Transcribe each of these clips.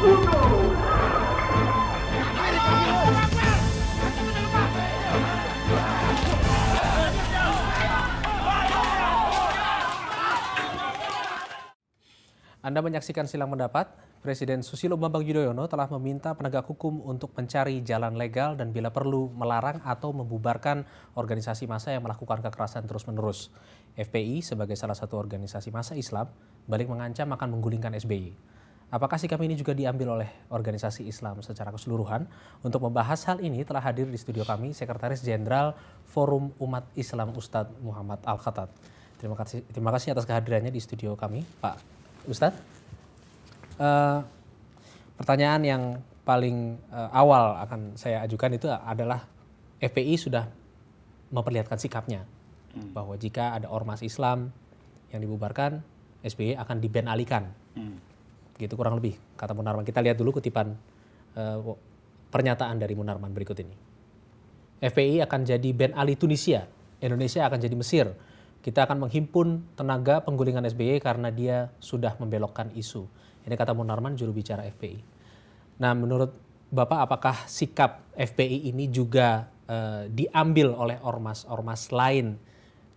Anda menyaksikan Silang Pendapat. Presiden Susilo Bambang Yudhoyono telah meminta penegak hukum untuk mencari jalan legal dan bila perlu melarang atau membubarkan organisasi massa yang melakukan kekerasan terus-menerus. FPI sebagai salah satu organisasi massa Islam balik mengancam akan menggulingkan SBY. Apakah sikap ini juga diambil oleh organisasi Islam secara keseluruhan? Untuk membahas hal ini telah hadir di studio kami Sekretaris Jenderal Forum Umat Islam Ustadz Muhammad Al-Khattab. Terima kasih atas kehadirannya di studio kami, Pak Ustadz. Pertanyaan yang paling awal akan saya ajukan itu adalah FPI sudah memperlihatkan sikapnya bahwa jika ada ormas Islam yang dibubarkan, SBY akan di-ban alihkan. Gitu kurang lebih kata Munarman. Kita lihat dulu kutipan pernyataan dari Munarman berikut ini. FPI akan jadi ban alih Tunisia, Indonesia akan jadi Mesir. Kita akan menghimpun tenaga penggulingan SBY karena dia sudah membelokkan isu. Ini kata Munarman, juru bicara FPI. Nah, menurut Bapak, apakah sikap FPI ini juga diambil oleh ormas-ormas lain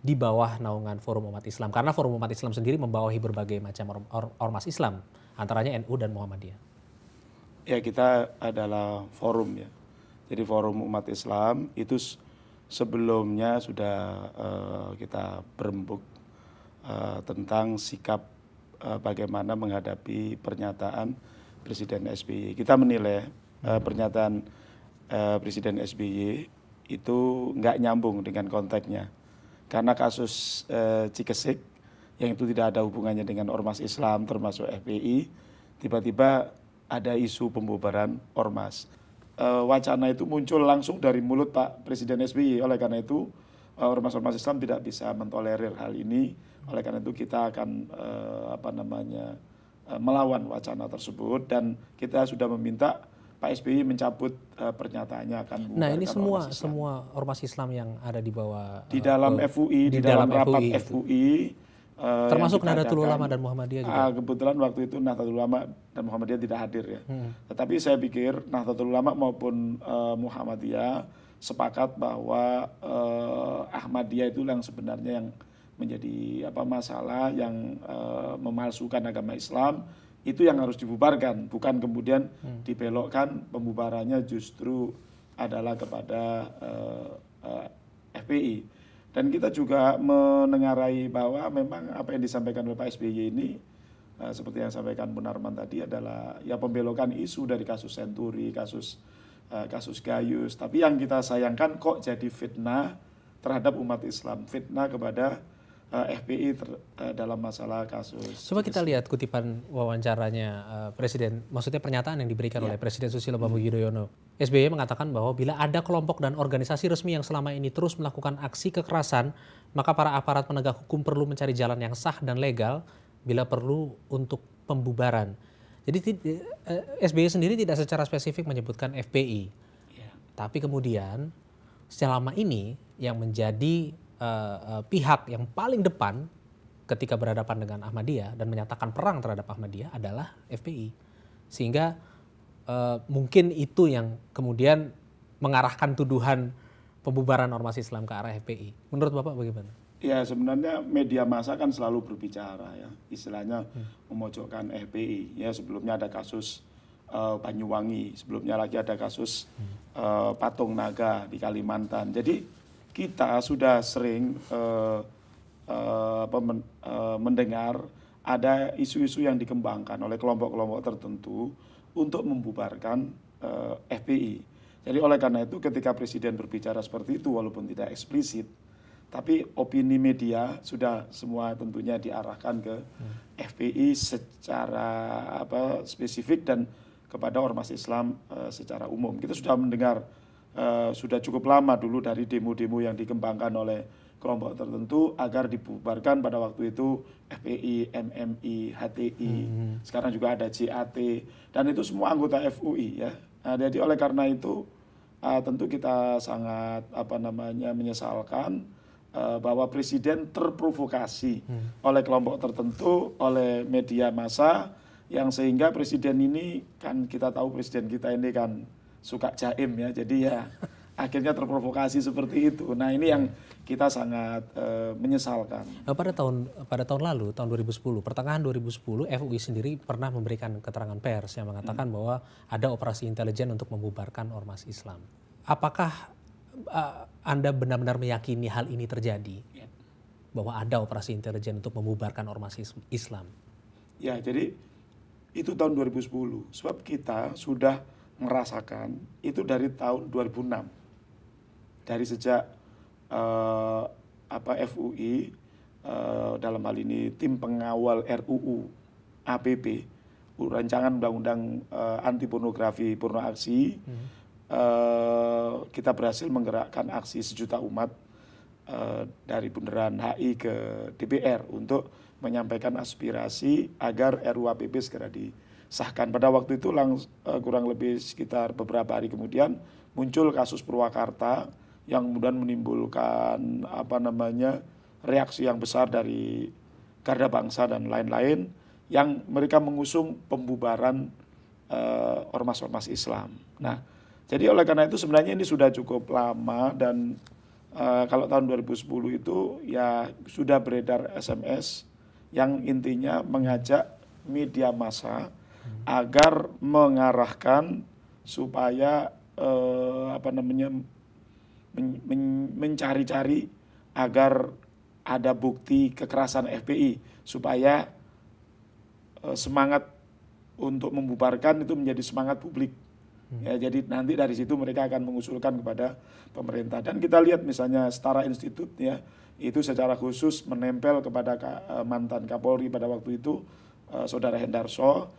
di bawah naungan Forum Umat Islam? Karena Forum Umat Islam sendiri membawahi berbagai macam ormas Islam, antaranya NU dan Muhammadiyah. Ya, kita adalah forum ya. Jadi Forum Umat Islam itu sebelumnya sudah kita berembuk tentang sikap bagaimana menghadapi pernyataan Presiden SBY. Kita menilai pernyataan Presiden SBY itu nggak nyambung dengan konteksnya. Karena kasus Cikesik yang itu tidak ada hubungannya dengan ormas Islam termasuk FPI, tiba-tiba ada isu pembubaran ormas. Wacana itu muncul langsung dari mulut Pak Presiden SBY. Oleh karena itu ormas-ormas Islam tidak bisa mentolerir hal ini. Oleh karena itu kita akan melawan wacana tersebut dan kita sudah meminta Pak SBY mencabut pernyataannya akan membubarkan. Nah, ini semua ormas Islam yang ada di bawah di dalam FUI, di dalam rapat FUI. Termasuk Nahdlatul Ulama dan Muhammadiyah juga. Kebetulan waktu itu Nahdlatul Ulama dan Muhammadiyah tidak hadir ya. Tetapi saya pikir Nahdlatul Ulama maupun Muhammadiyah sepakat bahwa Ahmadiyah itu yang sebenarnya yang menjadi masalah yang memalsukan agama Islam, itu yang harus dibubarkan, bukan kemudian dibelokkan pembubarannya justru adalah kepada FPI. Dan kita juga menengarai bahwa memang apa yang disampaikan oleh Pak SBY ini seperti yang disampaikan Munarman tadi adalah ya pembelokan isu dari kasus Senturi, kasus Gayus. Tapi yang kita sayangkan kok jadi fitnah terhadap umat Islam, fitnah kepada FPI dalam masalah kasus. Coba kita lihat kutipan wawancaranya Presiden, maksudnya pernyataan yang diberikan oleh Presiden Susilo Bambang Yudhoyono. SBY mengatakan bahwa bila ada kelompok dan organisasi resmi yang selama ini terus melakukan aksi kekerasan, maka para aparat penegak hukum perlu mencari jalan yang sah dan legal bila perlu untuk pembubaran. Jadi SBY sendiri tidak secara spesifik menyebutkan FPI. Tapi kemudian selama ini yang menjadi pihak yang paling depan ketika berhadapan dengan Ahmadiyah dan menyatakan perang terhadap Ahmadiyah adalah FPI. Sehingga mungkin itu yang kemudian mengarahkan tuduhan pembubaran ormas Islam ke arah FPI. Menurut Bapak bagaimana? Ya, sebenarnya media massa kan selalu berbicara ya, istilahnya memojokkan FPI. Ya, sebelumnya ada kasus Banyuwangi, sebelumnya lagi ada kasus Patung Naga di Kalimantan. Jadi kita sudah sering mendengar ada isu-isu yang dikembangkan oleh kelompok-kelompok tertentu untuk membubarkan FPI. Jadi oleh karena itu ketika Presiden berbicara seperti itu walaupun tidak eksplisit, tapi opini media sudah semua tentunya diarahkan ke FPI secara spesifik dan kepada ormas Islam secara umum. Kita sudah mendengar sudah cukup lama dulu dari demo-demo yang dikembangkan oleh kelompok tertentu agar dibubarkan pada waktu itu FPI, MMI, HTI, sekarang juga ada JAT, dan itu semua anggota FUI ya. Nah, jadi oleh karena itu tentu kita sangat menyesalkan bahwa Presiden terprovokasi oleh kelompok tertentu, oleh media massa yang sehingga presiden ini kan kita tahu presiden kita ini kan suka jaim ya, jadi ya akhirnya terprovokasi seperti itu. Nah ini yang kita sangat menyesalkan. Pada tahun lalu, tahun 2010, pertengahan 2010, FUI sendiri pernah memberikan keterangan pers yang mengatakan bahwa ada operasi intelijen untuk membubarkan ormas Islam. Apakah Anda benar-benar meyakini hal ini terjadi? Bahwa ada operasi intelijen untuk membubarkan ormas Islam? Ya, jadi itu tahun 2010. Sebab kita sudah merasakan itu dari tahun 2006. Dari sejak FUI dalam hal ini tim pengawal RUU APP, rancangan undang-undang anti pornografi porno aksi, kita berhasil menggerakkan aksi sejuta umat dari Bundaran HI ke DPR untuk menyampaikan aspirasi agar RUU APP segera disahkan. Pada waktu itu kurang lebih sekitar beberapa hari kemudian muncul kasus Purwakarta yang kemudian menimbulkan reaksi yang besar dari Garda Bangsa dan lain-lain yang mereka mengusung pembubaran ormas-ormas Islam. Nah, jadi oleh karena itu sebenarnya ini sudah cukup lama dan kalau tahun 2010 itu ya sudah beredar SMS yang intinya mengajak media massa agar mengarahkan supaya mencari-cari agar ada bukti kekerasan FPI supaya semangat untuk membubarkan itu menjadi semangat publik. Ya, jadi nanti dari situ mereka akan mengusulkan kepada pemerintah. Dan kita lihat misalnya Setara Institute ya, itu secara khusus menempel kepada mantan Kapolri pada waktu itu, Saudara Hendarso,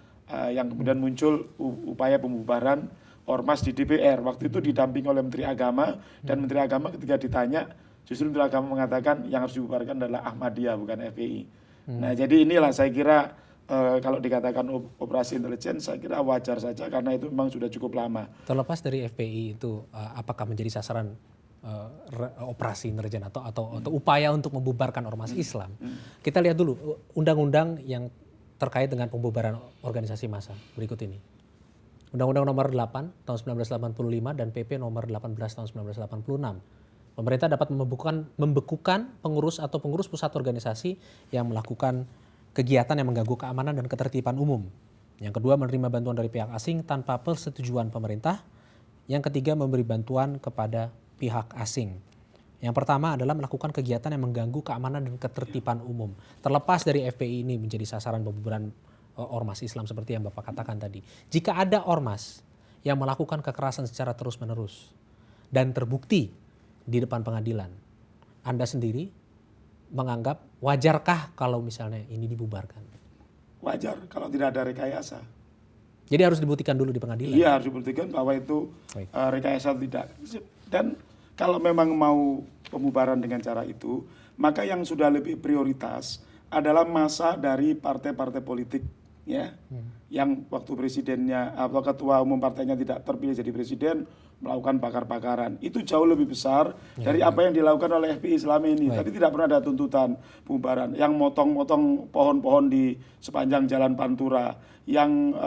yang kemudian muncul upaya pembubaran ormas di DPR. Waktu itu didamping oleh Menteri Agama, dan Menteri Agama ketika ditanya, justru Menteri Agama mengatakan yang harus dibubarkan adalah Ahmadiyah bukan FPI. Nah jadi inilah saya kira kalau dikatakan operasi intelijen saya kira wajar saja karena itu memang sudah cukup lama. Terlepas dari FPI itu apakah menjadi sasaran operasi intelijen atau upaya untuk membubarkan ormas Islam? Kita lihat dulu undang-undang yang terkait dengan pembubaran organisasi massa berikut ini. Undang-Undang Nomor 8 Tahun 1985 dan PP Nomor 18 Tahun 1986. Pemerintah dapat membekukan pengurus atau pengurus pusat organisasi yang melakukan kegiatan yang mengganggu keamanan dan ketertiban umum. Yang kedua, menerima bantuan dari pihak asing tanpa persetujuan pemerintah. Yang ketiga, memberi bantuan kepada pihak asing. Yang pertama adalah melakukan kegiatan yang mengganggu keamanan dan ketertiban umum. Terlepas dari FPI ini menjadi sasaran pembubaran ormas Islam seperti yang Bapak katakan tadi. Jika ada ormas yang melakukan kekerasan secara terus-menerus dan terbukti di depan pengadilan, Anda sendiri menganggap wajarkah kalau misalnya ini dibubarkan? Wajar kalau tidak ada rekayasa. Jadi harus dibuktikan dulu di pengadilan? Iya, harus dibuktikan bahwa itu rekayasa tidak. Dan kalau memang mau pembubaran dengan cara itu, maka yang sudah lebih prioritas adalah masa dari partai-partai politik ya, yang waktu presidennya atau ketua umum partainya tidak terpilih jadi presiden melakukan bakar-bakaran. Itu jauh lebih besar dari apa yang dilakukan oleh FPI selama ini. Tadi tidak pernah ada tuntutan pembubaran. Yang motong-motong pohon-pohon di sepanjang jalan Pantura, yang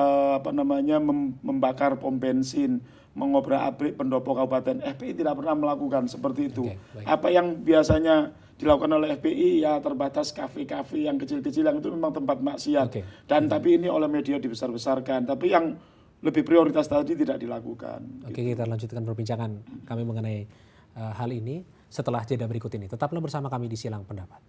membakar pom bensin, mengobrak-abrik pendopo kabupaten, FPI tidak pernah melakukan seperti itu. Apa yang biasanya dilakukan oleh FPI ya terbatas kafe-kafe yang kecil-kecil yang itu memang tempat maksiat. Dan tapi ini oleh media dibesar-besarkan. Tapi yang lebih prioritas tadi tidak dilakukan. Kita lanjutkan perbincangan kami mengenai hal ini setelah jeda berikut ini. Tetaplah bersama kami di Silang Pendapat.